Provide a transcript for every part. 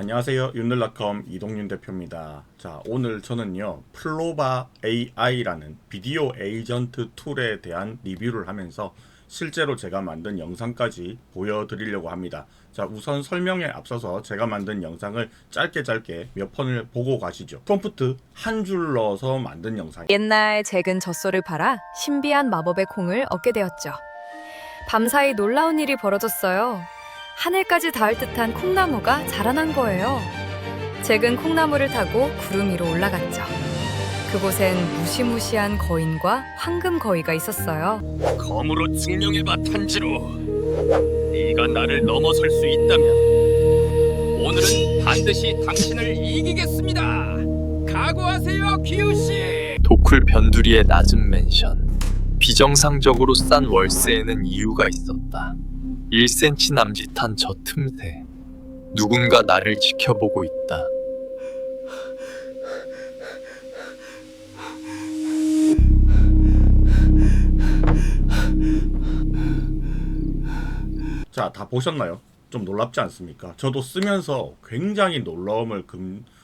안녕하세요. 윤들닷컴 이동윤 대표입니다. 자, 오늘 저는요, 플로바 AI라는 비디오 에이전트 툴에 대한 리뷰를 하면서 실제로 제가 만든 영상까지 보여드리려고 합니다. 자, 우선 설명에 앞서서 제가 만든 영상을 짧게 몇 편을 보고 가시죠. 프롬프트 한 줄 넣어서 만든 영상. 옛날 잭은 젖소를 팔아 신비한 마법의 콩을 얻게 되었죠. 밤사이 놀라운 일이 벌어졌어요. 하늘까지 닿을 듯한 콩나무가 자라난 거예요. 잭은 콩나무를 타고 구름 위로 올라갔죠. 그곳엔 무시무시한 거인과 황금 거위가 있었어요. 검으로 증명해봐 탄지로. 네가 나를 넘어설 수 있다면 오늘은 반드시 당신을 이기겠습니다. 각오하세요, 기우씨. 도쿨 변두리의 낮은 맨션. 비정상적으로 싼 월세에는 이유가 있었다. 1cm 남짓한 저 틈새. 누군가 나를 지켜보고 있다. 자, 다 보셨나요? 좀 놀랍지 않습니까? 저도 쓰면서 굉장히 놀라움을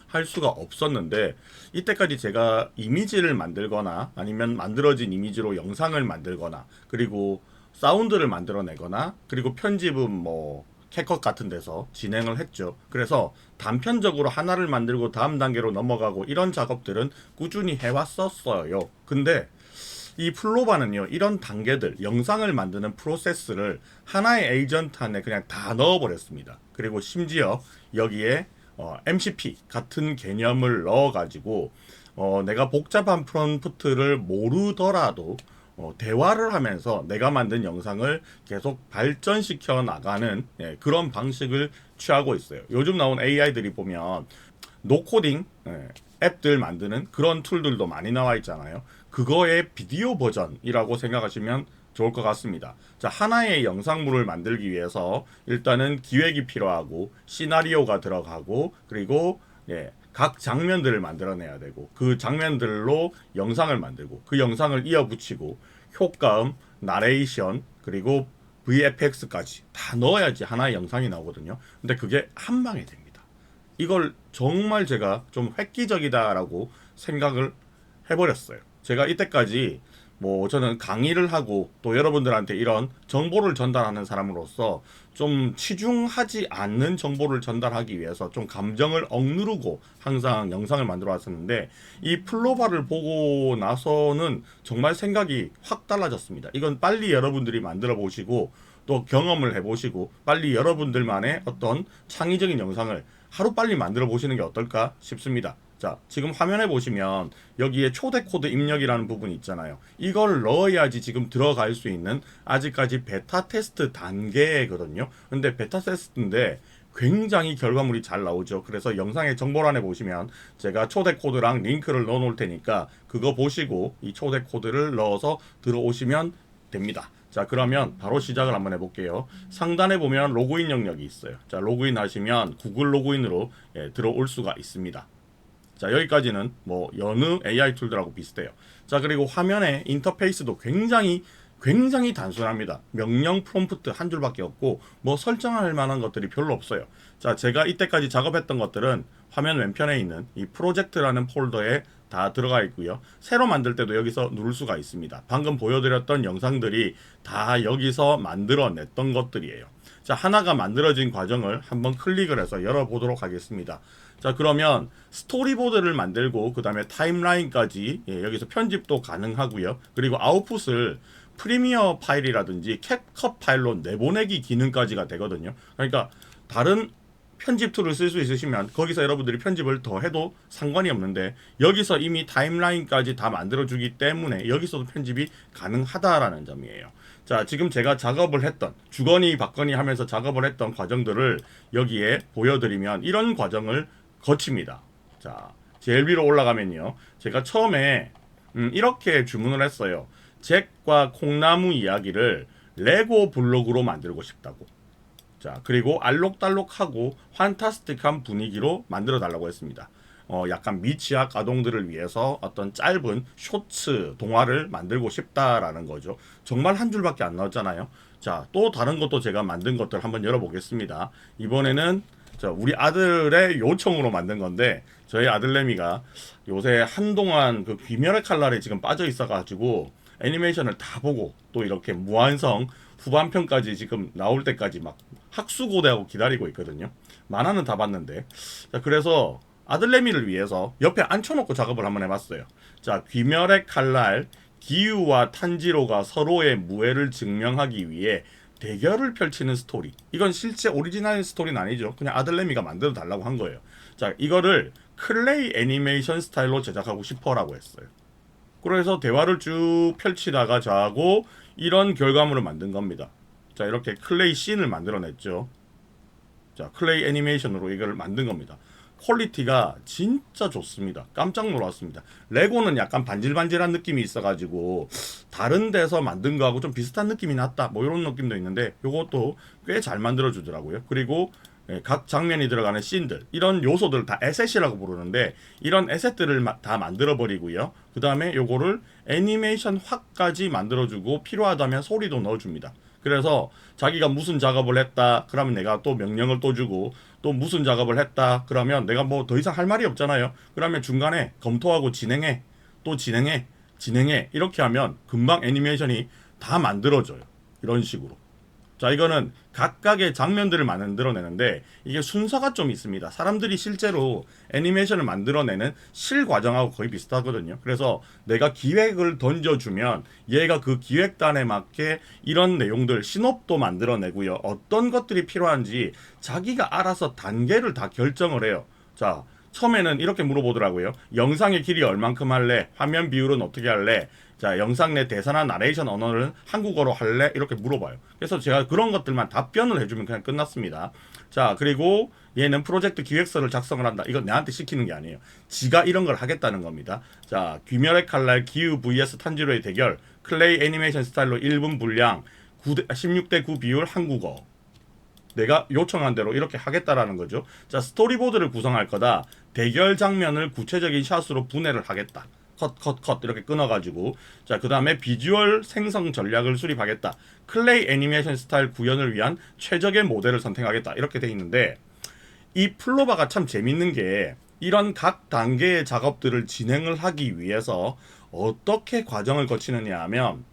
할 수가 없었는데, 이때까지 제가 이미지를 만들거나 아니면 만들어진 이미지로 영상을 만들거나 그리고 사운드를 만들어내거나 그리고 편집은 뭐 캡컷 같은 데서 진행을 했죠. 그래서 단편적으로 하나를 만들고 다음 단계로 넘어가고 이런 작업들은 꾸준히 해왔었어요. 근데 이 플로바는요, 이런 단계들, 영상을 만드는 프로세스를 하나의 에이전트 안에 그냥 다 넣어버렸습니다. 그리고 심지어 여기에 MCP 같은 개념을 넣어가지고 내가 복잡한 프롬프트를 모르더라도 대화를 하면서 내가 만든 영상을 계속 발전시켜 나가는 그런 방식을 취하고 있어요. 요즘 나온 AI들이 보면 노코딩 앱들 만드는 그런 툴들도 많이 나와 있잖아요. 그거의 비디오 버전이라고 생각하시면 좋을 것 같습니다. 자, 하나의 영상물을 만들기 위해서 일단은 기획이 필요하고 시나리오가 들어가고 그리고 각 장면들을 만들어내야 되고 그 장면들로 영상을 만들고 그 영상을 이어붙이고 효과음, 나레이션 그리고 VFX까지 다 넣어야지 하나의 영상이 나오거든요. 근데 그게 한 방에 됩니다. 이걸 정말 제가 좀 획기적이다라고 생각을 해버렸어요. 제가 이때까지 뭐 저는 강의를 하고 또 여러분들한테 이런 정보를 전달하는 사람으로서 좀 치중하지 않는 정보를 전달하기 위해서 좀 감정을 억누르고 항상 영상을 만들어 왔었는데, 이 플로바를 보고 나서는 정말 생각이 확 달라졌습니다. 이건 빨리 여러분들이 만들어 보시고 또 경험을 해보시고 빨리 여러분들만의 어떤 창의적인 영상을 하루빨리 만들어 보시는 게 어떨까 싶습니다. 자, 지금 화면에 보시면 여기에 초대 코드 입력이라는 부분이 있잖아요. 이걸 넣어야지 지금 들어갈 수 있는 아직까지 베타 테스트 단계거든요. 근데 베타 테스트인데 굉장히 결과물이 잘 나오죠. 그래서 영상의 정보란에 보시면 제가 초대 코드랑 링크를 넣어 놓을 테니까 그거 보시고 이 초대 코드를 넣어서 들어오시면 됩니다. 자, 그러면 바로 시작을 한번 해볼게요. 상단에 보면 로그인 영역이 있어요. 자, 로그인 하시면 구글 로그인으로 들어올 수가 있습니다. 자, 여기까지는 뭐 여느 AI 툴들하고 비슷해요. 자, 그리고 화면의 인터페이스도 굉장히 단순합니다. 명령 프롬프트 한 줄밖에 없고 뭐 설정할 만한 것들이 별로 없어요. 자, 제가 이때까지 작업했던 것들은 화면 왼편에 있는 이 프로젝트라는 폴더에 다 들어가 있고요. 새로 만들 때도 여기서 누를 수가 있습니다. 방금 보여드렸던 영상들이 다 여기서 만들어냈던 것들이에요. 자, 하나가 만들어진 과정을 한번 클릭을 해서 열어보도록 하겠습니다. 자, 그러면 스토리보드를 만들고 그 다음에 타임라인까지 여기서 편집도 가능하고요. 그리고 아웃풋을 프리미어 파일이라든지 캡컷 파일로 내보내기 기능까지가 되거든요. 그러니까 다른 편집 툴을 쓸 수 있으시면 거기서 여러분들이 편집을 더 해도 상관이 없는데, 여기서 이미 타임라인까지 다 만들어주기 때문에 여기서도 편집이 가능하다라는 점이에요. 자, 지금 제가 작업을 했던 주거니 받거니 하면서 작업을 했던 과정들을 여기에 보여드리면 이런 과정을 거칩니다. 자, 제일 위로 올라가면요, 제가 처음에 이렇게 주문을 했어요. 잭과 콩나무 이야기를 레고 블록으로 만들고 싶다고. 자, 그리고 알록달록하고 환타스틱한 분위기로 만들어 달라고 했습니다. 약간 미취학 아동들을 위해서 어떤 짧은 쇼츠 동화를 만들고 싶다라는 거죠. 정말 한 줄밖에 안 나왔잖아요. 자, 또 다른 것도 제가 만든 것들 한번 열어보겠습니다. 이번에는 자, 우리 아들의 요청으로 만든 건데 저희 아들내미가 요새 한동안 그 귀멸의 칼날에 지금 빠져 있어가지고 애니메이션을 다 보고 또 이렇게 무한성 후반편까지 지금 나올 때까지 막 학수고대하고 기다리고 있거든요. 만화는 다 봤는데. 자, 그래서 아들내미를 위해서 옆에 앉혀놓고 작업을 한번 해봤어요. 자, 귀멸의 칼날 기유와 탄지로가 서로의 무해를 증명하기 위해 대결을 펼치는 스토리. 이건 실제 오리지널 스토리는 아니죠. 그냥 아들내미가 만들어 달라고 한 거예요. 자, 이거를 클레이 애니메이션 스타일로 제작하고 싶어라고 했어요. 그래서 대화를 쭉 펼치다가 저하고 이런 결과물을 만든 겁니다. 자, 이렇게 클레이 씬을 만들어냈죠. 자, 클레이 애니메이션으로 이걸 만든 겁니다. 퀄리티가 진짜 좋습니다. 깜짝 놀랐습니다. 레고는 약간 반질반질한 느낌이 있어가지고 다른 데서 만든 거하고 좀 비슷한 느낌이 났다, 뭐 이런 느낌도 있는데 요것도 꽤 잘 만들어 주더라고요. 그리고 각 장면이 들어가는 씬들, 이런 요소들 다 에셋이라고 부르는데 이런 에셋들을 다 만들어 버리고요. 그 다음에 요거를 애니메이션 확까지 만들어주고 필요하다면 소리도 넣어줍니다. 그래서 자기가 무슨 작업을 했다 그러면 내가 또 명령을 또 주고, 또 무슨 작업을 했다 그러면 내가 뭐 더 이상 할 말이 없잖아요. 그러면 중간에 검토하고 진행해, 또 진행해, 진행해, 이렇게 하면 금방 애니메이션이 다 만들어져요. 이런 식으로. 자, 이거는 각각의 장면들을 만들어내는데 이게 순서가 좀 있습니다. 사람들이 실제로 애니메이션을 만들어내는 실 과정하고 거의 비슷하거든요. 그래서 내가 기획을 던져주면 얘가 그 기획단에 맞게 이런 내용들, 신업도 만들어내고요. 어떤 것들이 필요한지 자기가 알아서 단계를 다 결정을 해요. 자, 처음에는 이렇게 물어보더라고요. 영상의 길이 얼만큼 할래? 화면 비율은 어떻게 할래? 자, 영상 내 대사나 나레이션 언어를 한국어로 할래? 이렇게 물어봐요. 그래서 제가 그런 것들만 답변을 해주면 그냥 끝났습니다. 자, 그리고 얘는 프로젝트 기획서를 작성을 한다. 이건 내한테 시키는 게 아니에요. 지가 이런 걸 하겠다는 겁니다. 자, 귀멸의 칼날 기유 vs 탄지로의 대결, 클레이 애니메이션 스타일로 1분 분량, 16대 9 비율 한국어. 내가 요청한 대로 이렇게 하겠다라는 거죠. 자, 스토리보드를 구성할 거다. 대결 장면을 구체적인 샷으로 분해를 하겠다. 컷 이렇게 끊어가지고, 자, 그 다음에 비주얼 생성 전략을 수립하겠다. 클레이 애니메이션 스타일 구현을 위한 최적의 모델을 선택하겠다. 이렇게 돼 있는데 이 플로바가 참 재밌는 게 이런 각 단계의 작업들을 진행을 하기 위해서 어떻게 과정을 거치느냐 하면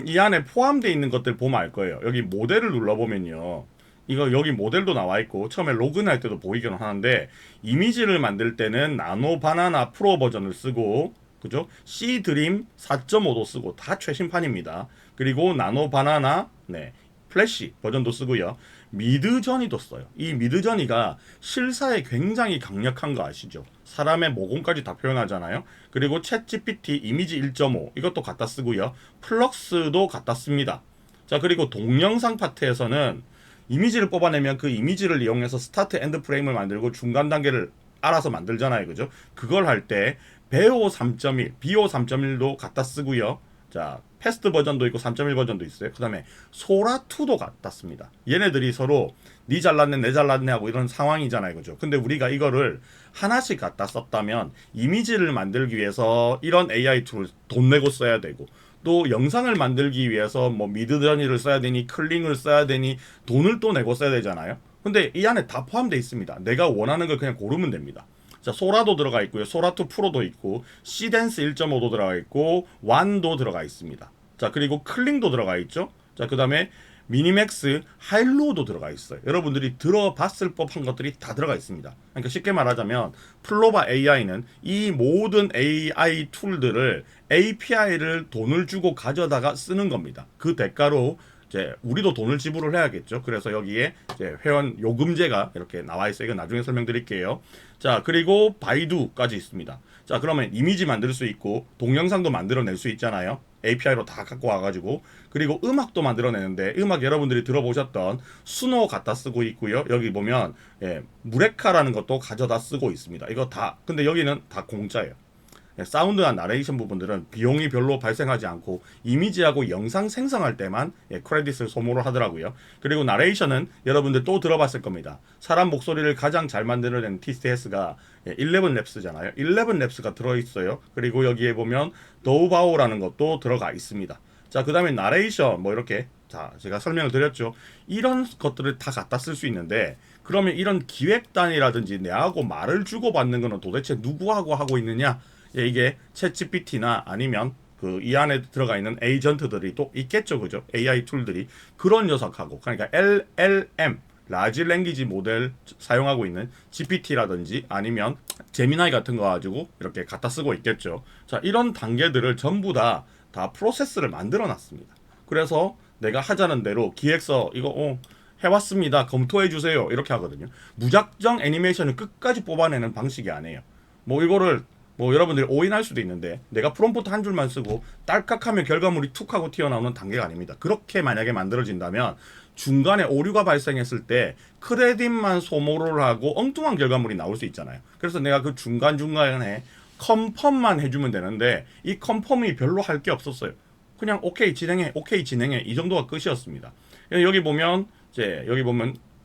이 안에 포함되어 있는 것들 보면 알 거예요. 여기 모델을 눌러보면요, 이거 여기 모델도 나와 있고 처음에 로그인할 때도 보이긴 하는데 이미지를 만들 때는 나노 바나나 프로 버전을 쓰고, 그죠? C 드림 4.5도 쓰고 다 최신판입니다. 그리고 나노 바나나 플래시 버전도 쓰고요. 미드저니도 써요. 이 미드저니가 실사에 굉장히 강력한 거 아시죠? 사람의 모공까지 다 표현하잖아요. 그리고 챗 GPT 이미지 1.5 이것도 갖다 쓰고요. 플럭스도 갖다 씁니다. 자, 그리고 동영상 파트에서는 이미지를 뽑아내면 그 이미지를 이용해서 스타트 엔드 프레임을 만들고 중간 단계를 알아서 만들잖아요. 그죠? 그걸 할 때 베오 3.1, 비오 3.1도 갖다 쓰고요. 자, 패스트 버전도 있고 3.1 버전도 있어요. 그 다음에 소라2도 갖다 씁니다. 얘네들이 서로 니 잘났네 내 잘났네 하고 이런 상황이잖아요. 그죠? 근데 우리가 이거를 하나씩 갖다 썼다면 이미지를 만들기 위해서 이런 AI 툴을 돈 내고 써야 되고, 또 영상을 만들기 위해서 뭐 미드저니를 써야 되니 클링을 써야 되니 돈을 또 내고 써야 되잖아요. 근데 이 안에 다 포함되어 있습니다. 내가 원하는 걸 그냥 고르면 됩니다. 자, 소라도 들어가 있고요. 소라2 프로도 있고 시댄스 1.5도 들어가 있고 완도 들어가 있습니다. 자, 그리고 클링도 들어가 있죠. 자, 그 다음에 미니맥스 하일로우도 들어가 있어요. 여러분들이 들어봤을 법한 것들이 다 들어가 있습니다. 그러니까 쉽게 말하자면 플로바 AI는 이 모든 AI 툴들을 API를 돈을 주고 가져다가 쓰는 겁니다. 그 대가로 이제 우리도 돈을 지불을 해야겠죠. 그래서 여기에 이제 회원 요금제가 이렇게 나와 있어요. 이거 나중에 설명드릴게요. 자, 그리고 바이두까지 있습니다. 자, 그러면 이미지 만들 수 있고 동영상도 만들어낼 수 있잖아요. API로 다 갖고 와가지고. 그리고 음악도 만들어내는데 음악 여러분들이 들어보셨던 수노 갖다 쓰고 있고요. 여기 보면 무레카라는 것도 가져다 쓰고 있습니다. 이거 다, 근데 여기는 다 공짜예요. 사운드와 나레이션 부분들은 비용이 별로 발생하지 않고 이미지하고 영상 생성할 때만 크레딧을 소모를 하더라고요. 그리고 나레이션은 여러분들 또 들어봤을 겁니다. 사람 목소리를 가장 잘 만들어낸 TCS가 11랩스잖아요. 11랩스가 들어있어요. 그리고 여기에 보면 도우바오라는 것도 들어가 있습니다. 자, 그 다음에 나레이션 뭐 이렇게, 자, 제가 설명을 드렸죠. 이런 것들을 다 갖다 쓸 수 있는데 그러면 이런 기획단이라든지 내하고 말을 주고받는 거는 도대체 누구하고 하고 있느냐? 예, 이게 챗GPT나 아니면 그 이 안에 들어가 있는 에이전트들이 또 있겠죠, 그죠? AI 툴들이 그런 녀석하고, 그러니까 LLM 라지 랭귀지 모델 사용하고 있는 GPT라든지 아니면 제미나이 같은 거 가지고 이렇게 갖다 쓰고 있겠죠. 자, 이런 단계들을 전부 다 프로세스를 만들어 놨습니다. 그래서 내가 하자는 대로 기획서 이거 해왔습니다. 검토해 주세요. 이렇게 하거든요. 무작정 애니메이션을 끝까지 뽑아내는 방식이 아니에요. 뭐 이거를 뭐 여러분들이 오인할 수도 있는데 내가 프롬프트 한 줄만 쓰고 딸깍하면 결과물이 툭 하고 튀어나오는 단계가 아닙니다. 그렇게 만약에 만들어진다면 중간에 오류가 발생했을 때 크레딧만 소모를 하고 엉뚱한 결과물이 나올 수 있잖아요. 그래서 내가 그 중간중간에 컨펌만 해주면 되는데 이 컨펌이 별로 할 게 없었어요. 그냥 오케이 진행해 이 정도가 끝이었습니다. 여기 보면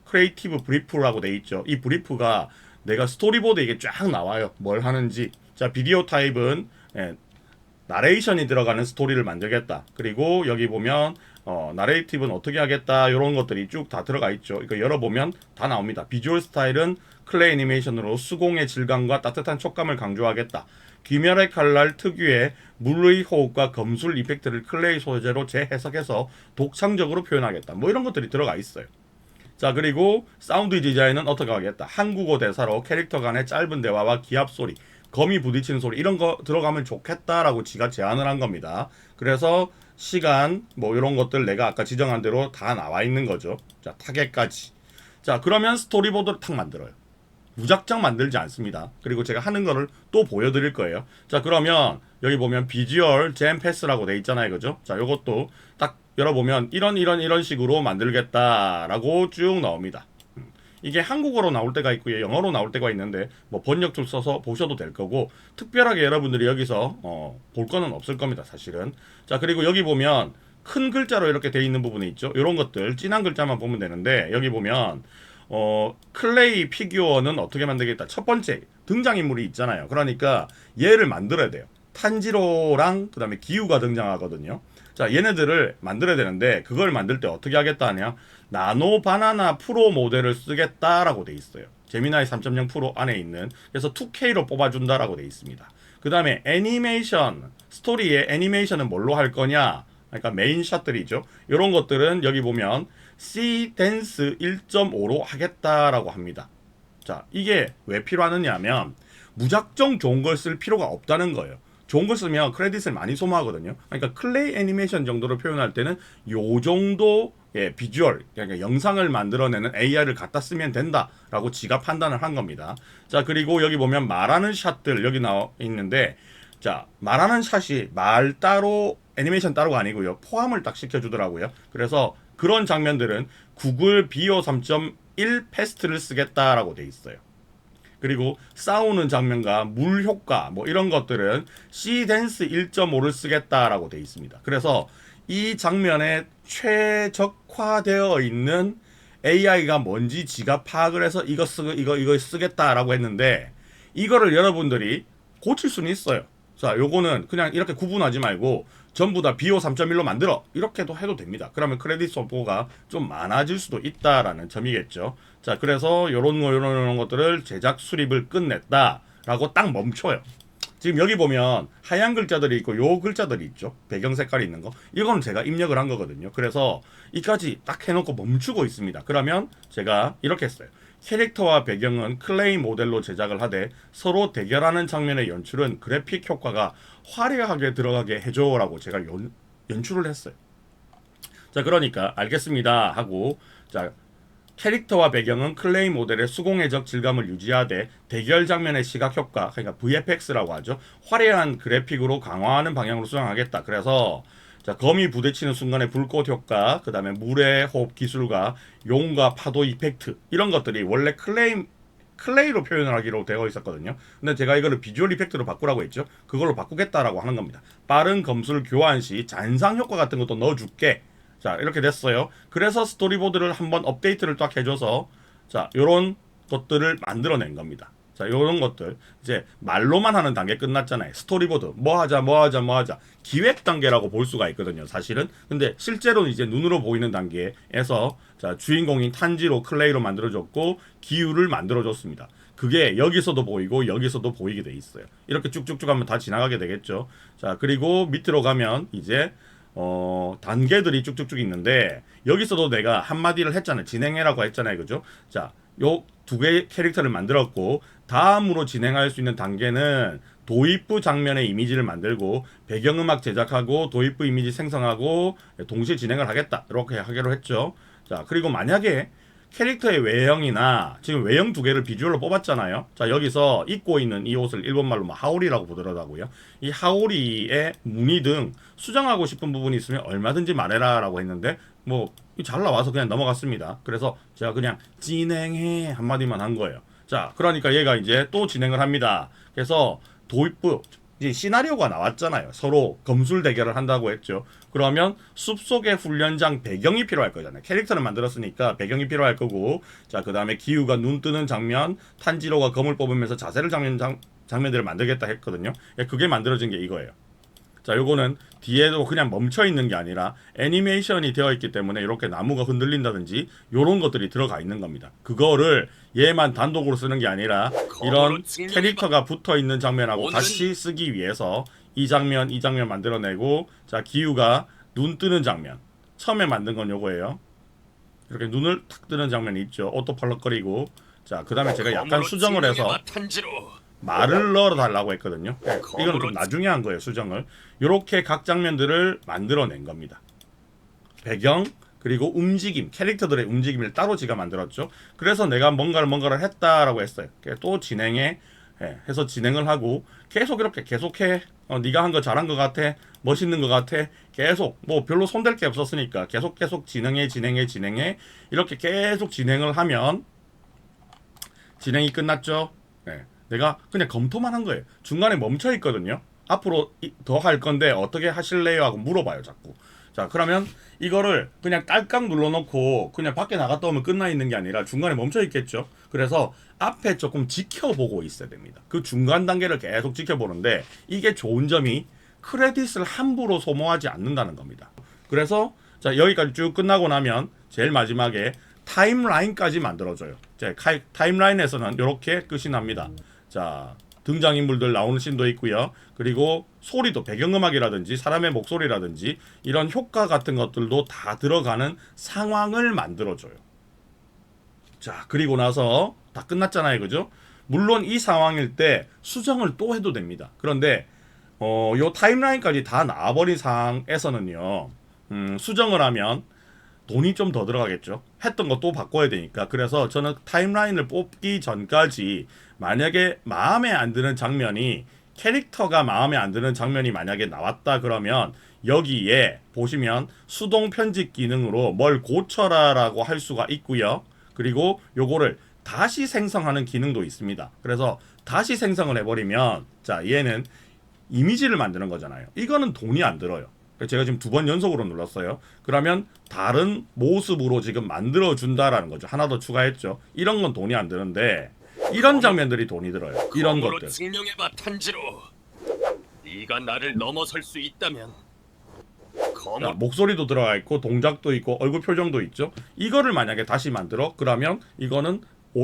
크리에이티브 브리프라고 돼 있죠. 이 브리프가 내가 스토리보드 이게 쫙 나와요. 뭘 하는지. 자, 비디오 타입은 나레이션이 들어가는 스토리를 만들겠다. 그리고 여기 보면 나레이티브는 어떻게 하겠다. 이런 것들이 쭉 다 들어가 있죠. 이거 열어보면 다 나옵니다. 비주얼 스타일은 클레이 애니메이션으로 수공의 질감과 따뜻한 촉감을 강조하겠다. 귀멸의 칼날 특유의 물의 호흡과 검술 이펙트를 클레이 소재로 재해석해서 독창적으로 표현하겠다. 뭐 이런 것들이 들어가 있어요. 자, 그리고 사운드 디자인은 어떻게 하겠다. 한국어 대사로 캐릭터 간의 짧은 대화와 기합 소리, 거미 부딪히는 소리 이런 거 들어가면 좋겠다라고 지가 제안을 한 겁니다. 그래서 시간 뭐 이런 것들 내가 아까 지정한 대로 다 나와 있는 거죠. 자, 타겟까지. 자, 그러면 스토리보드를 탁 만들어요. 무작정 만들지 않습니다. 그리고 제가 하는 거를 또 보여드릴 거예요. 자, 그러면 여기 보면 비주얼 잼 패스라고 돼 있잖아요, 그죠? 자, 요것도 딱 열어보면 이런 식으로 만들겠다라고 쭉 나옵니다. 이게 한국어로 나올 때가 있고요, 영어로 나올 때가 있는데 뭐 번역 툴 써서 보셔도 될 거고 특별하게 여러분들이 여기서 볼 거는 없을 겁니다, 사실은. 자, 그리고 여기 보면 큰 글자로 이렇게 돼 있는 부분이 있죠. 이런 것들 진한 글자만 보면 되는데 여기 보면 클레이 피규어는 어떻게 만들겠다. 첫 번째 등장인물이 있잖아요. 그러니까 얘를 만들어야 돼요. 탄지로랑 그 다음에 기우가 등장하거든요. 자, 얘네들을 만들어야 되는데 그걸 만들 때 어떻게 하겠다 하냐, 나노 바나나 프로 모델을 쓰겠다라고 돼 있어요. 제미나이 3.0 프로 안에 있는. 그래서 2K로 뽑아준다라고 돼 있습니다. 그 다음에 애니메이션, 스토리의 애니메이션은 뭘로 할 거냐, 그러니까 메인 샷들이죠. 이런 것들은 여기 보면 C 댄스 1.5로 하겠다라고 합니다. 자, 이게 왜 필요하느냐 하면 무작정 좋은 걸 쓸 필요가 없다는 거예요. 좋은 걸 쓰면 크레딧을 많이 소모하거든요. 그러니까 클레이 애니메이션 정도로 표현할 때는 요 정도 비주얼, 그러니까 영상을 만들어내는 AI를 갖다 쓰면 된다라고 지가 판단을 한 겁니다. 자, 그리고 여기 보면 말하는 샷들 여기 나와 있는데, 자, 말하는 샷이 말 따로 애니메이션 따로가 아니고요, 포함을 딱 시켜주더라고요. 그래서 그런 장면들은 구글 비오 3.1 패스트를 쓰겠다라고 돼 있어요. 그리고 싸우는 장면과 물 효과 뭐 이런 것들은 C 댄스 1.5를 쓰겠다라고 돼 있습니다. 그래서 이 장면에 최적화되어 있는 AI가 뭔지 지가 파악을 해서 이거 쓰겠다라고 했는데 이거를 여러분들이 고칠 수는 있어요. 자, 요거는 그냥 이렇게 구분하지 말고 전부 다 비오 3.1로 만들어 이렇게도 해도 됩니다. 그러면 크레딧 소모가 좀 많아질 수도 있다라는 점이겠죠. 자, 그래서 요런 것들을 제작 수립을 끝냈다라고 딱 멈춰요. 지금 여기 보면 하얀 글자들이 있고 요 글자들이 있죠. 배경 색깔이 있는 거. 이건 제가 입력을 한 거거든요. 그래서 이까지 딱 해놓고 멈추고 있습니다. 그러면 제가 이렇게 했어요. 캐릭터와 배경은 클레이 모델로 제작을 하되 서로 대결하는 장면의 연출은 그래픽 효과가 화려하게 들어가게 해줘라고 제가 연출을 했어요. 자, 그러니까 알겠습니다 하고, 자, 캐릭터와 배경은 클레이 모델의 수공예적 질감을 유지하되 대결 장면의 시각 효과, 그러니까 VFX라고 하죠, 화려한 그래픽으로 강화하는 방향으로 수정하겠다. 그래서 자, 거미 부딪히는 순간의 불꽃 효과, 그 다음에 물의 호흡 기술과 용과 파도 이펙트 이런 것들이 원래 클레이로 표현을 하기로 되어 있었거든요. 근데 제가 이거를 비주얼 이펙트로 바꾸라고 했죠. 그걸로 바꾸겠다라고 하는 겁니다. 빠른 검술 교환 시 잔상 효과 같은 것도 넣어줄게. 자, 이렇게 됐어요. 그래서 스토리보드를 한번 업데이트를 딱 해줘서 자, 요런 것들을 만들어낸 겁니다. 자, 요런 것들 이제 말로만 하는 단계 끝났잖아요. 스토리보드 뭐 하자 기획 단계라고 볼 수가 있거든요, 사실은. 근데 실제로는 이제 눈으로 보이는 단계에서 자, 주인공인 탄지로 클레이로 만들어줬고 기후를 만들어줬습니다. 그게 여기서도 보이고 여기서도 보이게 돼 있어요. 이렇게 쭉쭉쭉 하면 다 지나가게 되겠죠. 자, 그리고 밑으로 가면 이제 단계들이 쭉쭉쭉 있는데 여기서도 내가 한마디를 했잖아요. 진행해라고 했잖아요. 그죠? 자, 요 두 개의 캐릭터를 만들었고 다음으로 진행할 수 있는 단계는 도입부 장면의 이미지를 만들고 배경음악 제작하고 도입부 이미지 생성하고 동시에 진행을 하겠다. 이렇게 하기로 했죠. 자, 그리고 만약에 캐릭터의 외형이나 지금 외형 두 개를 비주얼로 뽑았잖아요. 자, 여기서 입고 있는 이 옷을 일본말로 뭐 하오리라고 부르더라고요. 이 하오리의 무늬 등 수정하고 싶은 부분이 있으면 얼마든지 말해라 라고 했는데 뭐 잘 나와서 그냥 넘어갔습니다. 그래서 제가 그냥 진행해 한마디만 한 거예요. 자, 그러니까 얘가 이제 또 진행을 합니다. 그래서 도입부 이제 시나리오가 나왔잖아요. 서로 검술 대결을 한다고 했죠. 그러면 숲속의 훈련장 배경이 필요할 거잖아요. 캐릭터를 만들었으니까 배경이 필요할 거고, 자, 그 다음에 기우가 눈 뜨는 장면, 탄지로가 검을 뽑으면서 자세를 장면들을 만들겠다 했거든요. 그게 만들어진 게 이거예요. 자, 요거는 뒤에도 그냥 멈춰 있는 게 아니라 애니메이션이 되어 있기 때문에 이렇게 나무가 흔들린다든지 요런 것들이 들어가 있는 겁니다. 그거를 얘만 단독으로 쓰는 게 아니라 이런 캐릭터가 붙어 있는 장면하고 같이 쓰기 위해서 이 장면 만들어내고, 자, 기우가 눈 뜨는 장면 처음에 만든 건 요거예요. 이렇게 눈을 탁 뜨는 장면이 있죠. 옷도 펄럭거리고. 자, 그 다음에 제가 약간 수정을 해서 말을 넣어 달라고 했거든요. 이건 좀 나중에 한 거예요, 수정을. 이렇게 각 장면들을 만들어낸 겁니다. 배경 그리고 움직임, 캐릭터들의 움직임을 따로 지가 만들었죠. 그래서 내가 뭔가를 했다라고 했어요. 또 진행해 해서 진행을 하고 계속 이렇게 계속해. 네가 한 거 잘한 것 같아, 멋있는 것 같아. 계속 뭐 별로 손댈 게 없었으니까 계속 진행해 이렇게 계속 진행을 하면 진행이 끝났죠. 내가 그냥 검토만 한 거예요. 중간에 멈춰 있거든요. 앞으로 더 할 건데 어떻게 하실래요? 하고 물어봐요, 자꾸. 자, 그러면 이거를 그냥 딸깍 눌러놓고 그냥 밖에 나갔다 오면 끝나 있는 게 아니라 중간에 멈춰 있겠죠. 그래서 앞에 조금 지켜보고 있어야 됩니다. 그 중간 단계를 계속 지켜보는데 이게 좋은 점이 크레딧을 함부로 소모하지 않는다는 겁니다. 그래서 자, 여기까지 쭉 끝나고 나면 제일 마지막에 타임라인까지 만들어줘요. 자, 타임라인에서는 이렇게 끝이 납니다. 자, 등장인물들 나오는 씬도 있고요. 그리고 소리도 배경음악이라든지 사람의 목소리라든지 이런 효과 같은 것들도 다 들어가는 상황을 만들어줘요. 자, 그리고 나서 다 끝났잖아요. 그죠? 물론 이 상황일 때 수정을 또 해도 됩니다. 그런데 요 타임라인까지 다 나와버린 상황에서는요, 수정을 하면 돈이 좀 더 들어가겠죠. 했던 거 또 바꿔야 되니까. 그래서 저는 타임라인을 뽑기 전까지 만약에 마음에 안 드는 장면이, 캐릭터가 마음에 안 드는 장면이 만약에 나왔다 그러면 여기에 보시면 수동 편집 기능으로 뭘 고쳐라 라고 할 수가 있고요. 그리고 요거를 다시 생성하는 기능도 있습니다. 그래서 다시 생성을 해버리면, 자, 얘는 이미지를 만드는 거잖아요. 이거는 돈이 안 들어요. 제가 지금 2번 연속으로 눌렀어요. 그러면 다른 모습으로 지금 만들어준다라는 거죠. 하나 더 추가했죠. 이런 건 돈이 안 드는데 이런 장면들이 돈이 들어요. 이런 것들. 증명해봐, 탄지로. 네가 나를 넘어설 수 있다면. 자, 목소리도 들어가 있고 동작도 있고 얼굴 표정도 있죠. 이거를 만약에 다시 만들어 그러면 이거는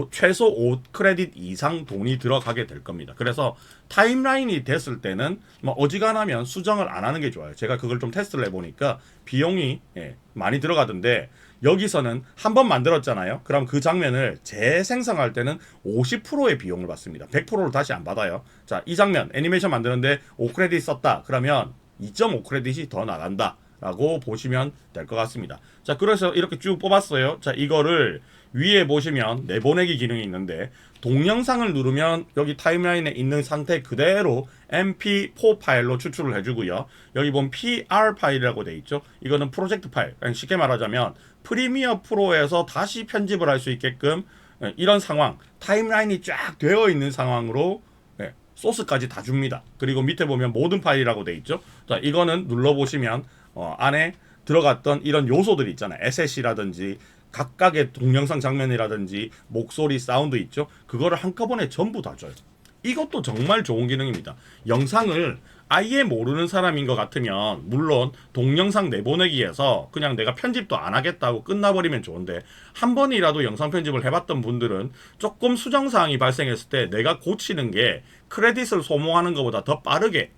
최소 5크레딧 이상 돈이 들어가게 될 겁니다. 그래서 타임라인이 됐을 때는 뭐 어지간하면 수정을 안 하는 게 좋아요. 제가 그걸 좀 테스트를 해보니까 비용이 많이 들어가던데, 여기서는 한번 만들었잖아요. 그럼 그 장면을 재생성할 때는 50%의 비용을 받습니다. 100%를 다시 안 받아요. 자, 이 장면 애니메이션 만드는데 5크레딧 썼다 그러면 2.5크레딧이 더 나간다 라고 보시면 될 것 같습니다. 자, 그래서 이렇게 쭉 뽑았어요. 자, 이거를 위에 보시면 내보내기 기능이 있는데 동영상을 누르면 여기 타임라인에 있는 상태 그대로 mp4 파일로 추출을 해주고요. 여기 보면 pr 파일이라고 돼 있죠. 이거는 프로젝트 파일. 쉽게 말하자면 프리미어 프로에서 다시 편집을 할 수 있게끔 이런 상황, 타임라인이 쫙 되어 있는 상황으로 소스까지 다 줍니다. 그리고 밑에 보면 모든 파일이라고 돼 있죠. 자, 이거는 눌러보시면 안에 들어갔던 이런 요소들이 있잖아요. SS라든지 각각의 동영상 장면이라든지 목소리 사운드 있죠. 그거를 한꺼번에 전부 다 줘요. 이것도 정말 좋은 기능입니다. 영상을 아예 모르는 사람인 것 같으면 물론 동영상 내보내기에서 그냥 내가 편집도 안 하겠다고 끝나버리면 좋은데, 한 번이라도 영상 편집을 해봤던 분들은 조금 수정사항이 발생했을 때 내가 고치는 게 크레딧을 소모하는 것보다 더 빠르게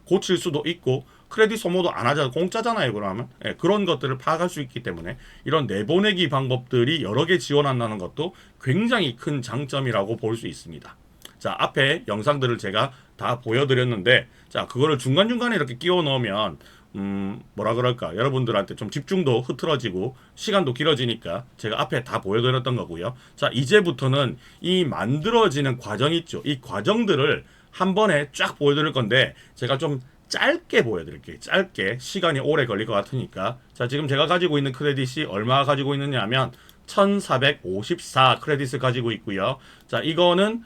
고칠 수도 있고, 크레딧 소모도 안 하잖아요. 공짜잖아요. 그러면 그런 것들을 파악할 수 있기 때문에 이런 내보내기 방법들이 여러 개 지원한다는 것도 굉장히 큰 장점이라고 볼 수 있습니다. 자, 앞에 영상들을 제가 다 보여드렸는데, 자, 그거를 중간중간에 이렇게 끼워 넣으면 뭐라 그럴까, 여러분들한테 좀 집중도 흐트러지고 시간도 길어지니까 제가 앞에 다 보여드렸던 거고요. 자, 이제부터는 이 만들어지는 과정 있죠. 이 과정들을 한 번에 쫙 보여드릴 건데, 제가 좀 짧게 보여드릴게요. 짧게. 시간이 오래 걸릴 것 같으니까. 자, 지금 제가 가지고 있는 크레딧이 얼마 가지고 있느냐 하면 1454 크레딧을 가지고 있고요. 자, 이거는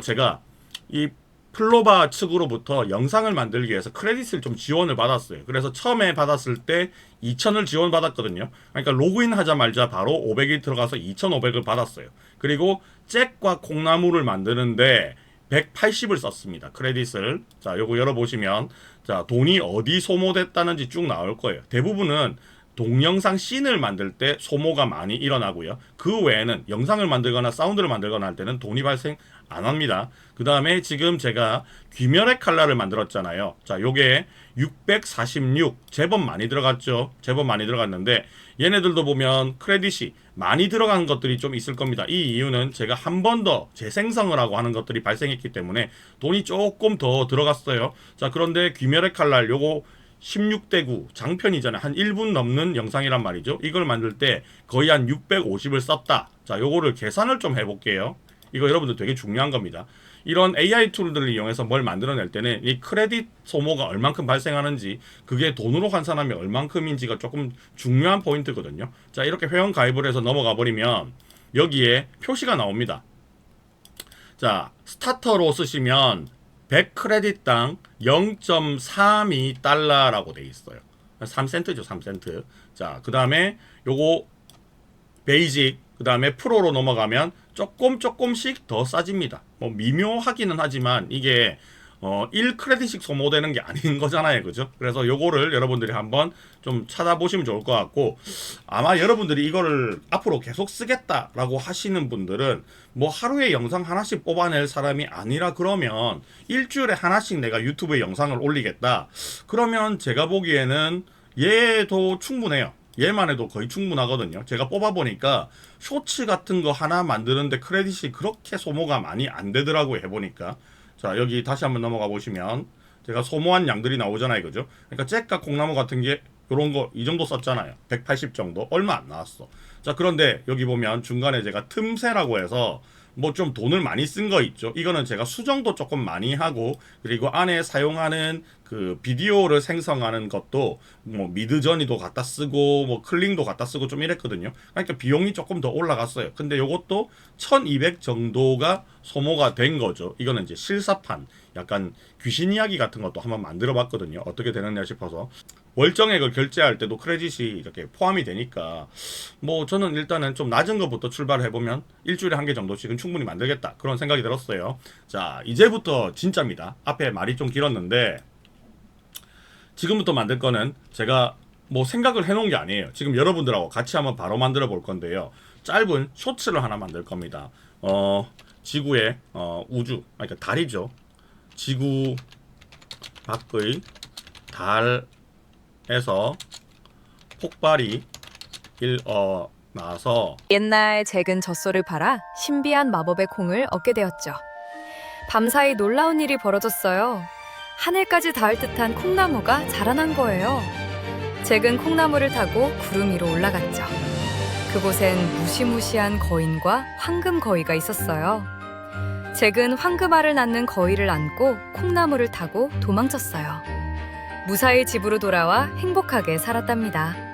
제가 이 플로바 측으로부터 영상을 만들기 위해서 크레딧을 좀 지원을 받았어요. 그래서 처음에 받았을 때 2000을 지원받았거든요. 그러니까 로그인 하자마자 바로 500이 들어가서 2500을 받았어요. 그리고 잭과 콩나물을 만드는데 180을 썼습니다. 크레딧을. 자, 요거 열어보시면, 자, 돈이 어디 소모됐다는지 쭉 나올 거예요. 대부분은 동영상 씬을 만들 때 소모가 많이 일어나고요. 그 외에는 영상을 만들거나 사운드를 만들거나 할 때는 돈이 발생 안 합니다. 그 다음에 지금 제가 귀멸의 칼날을 만들었잖아요. 자, 요게 646 제법 많이 들어갔죠. 제법 많이 들어갔는데, 얘네들도 보면 크레딧이 많이 들어간 것들이 좀 있을 겁니다. 이 이유는 제가 한 번 더 재생성을 하고 하는 것들이 발생했기 때문에 돈이 조금 더 들어갔어요. 자, 그런데 귀멸의 칼날 요거 16대 9 장편이잖아요. 한 1분 넘는 영상이란 말이죠. 이걸 만들 때 거의 한 650을 썼다. 자, 요거를 계산을 좀 해볼게요. 이거 여러분들 되게 중요한 겁니다. 이런 AI 툴들을 이용해서 뭘 만들어낼 때는 이 크레딧 소모가 얼만큼 발생하는지, 그게 돈으로 환산하면 얼만큼인지가 조금 중요한 포인트거든요. 자, 이렇게 회원 가입을 해서 넘어가 버리면 여기에 표시가 나옵니다. 자, 스타터로 쓰시면 100크레딧당 0.32달러라고 돼 있어요. 3센트죠, 3센트. 자, 그 다음에 요거 베이직, 그 다음에 프로로 넘어가면 조금씩 더 싸집니다. 뭐 미묘하기는 하지만 이게 1크레딧씩 소모되는 게 아닌 거잖아요. 그죠? 그래서 요거를 여러분들이 한번 좀 찾아보시면 좋을 것 같고, 아마 여러분들이 이거를 앞으로 계속 쓰겠다라고 하시는 분들은 뭐 하루에 영상 하나씩 뽑아낼 사람이 아니라, 그러면 일주일에 하나씩 내가 유튜브에 영상을 올리겠다. 그러면 제가 보기에는 얘도 충분해요. 얘만 해도 거의 충분하거든요. 제가 뽑아보니까 쇼츠 같은 거 하나 만드는데 크레딧이 그렇게 소모가 많이 안 되더라고요. 해보니까. 자, 여기 다시 한번 넘어가 보시면 제가 소모한 양들이 나오잖아요. 그죠? 그러니까 잭과 콩나무 같은 게 요런 거 이 정도 썼잖아요. 180 정도. 얼마 안 나왔어. 자, 그런데 여기 보면 중간에 제가 틈새라고 해서 뭐 좀 돈을 많이 쓴 거 있죠. 이거는 제가 수정도 조금 많이 하고, 그리고 안에 사용하는 그 비디오를 생성하는 것도 뭐 미드저니도 갖다 쓰고 뭐 클링도 갖다 쓰고 좀 이랬거든요. 그러니까 비용이 조금 더 올라갔어요. 근데 요것도 1200 정도가 소모가 된 거죠. 이거는 이제 실사판, 약간 귀신 이야기 같은 것도 한번 만들어 봤거든요. 어떻게 되느냐 싶어서. 월정액을 결제할 때도 크레딧이 이렇게 포함이 되니까, 뭐 저는 일단은 좀 낮은 것부터 출발해보면 일주일에 한 개 정도씩은 충분히 만들겠다, 그런 생각이 들었어요. 자, 이제부터 진짜입니다. 앞에 말이 좀 길었는데, 지금부터 만들 거는 제가 뭐 생각을 해놓은 게 아니에요. 지금 여러분들하고 같이 한번 바로 만들어 볼 건데요. 짧은 쇼츠를 하나 만들 겁니다. 지구의 우주, 그러니까 달이죠. 지구 밖의 달에서 폭발이 일어나서 옛날 잭은 젖소를 팔아 신비한 마법의 콩을 얻게 되었죠. 밤사이 놀라운 일이 벌어졌어요. 하늘까지 닿을 듯한 콩나무가 자라난 거예요. 잭은 콩나무를 타고 구름 위로 올라갔죠. 그곳엔 무시무시한 거인과 황금 거위가 있었어요. 잭은 황금알을 낳는 거위를 안고 콩나무를 타고 도망쳤어요. 무사히 집으로 돌아와 행복하게 살았답니다.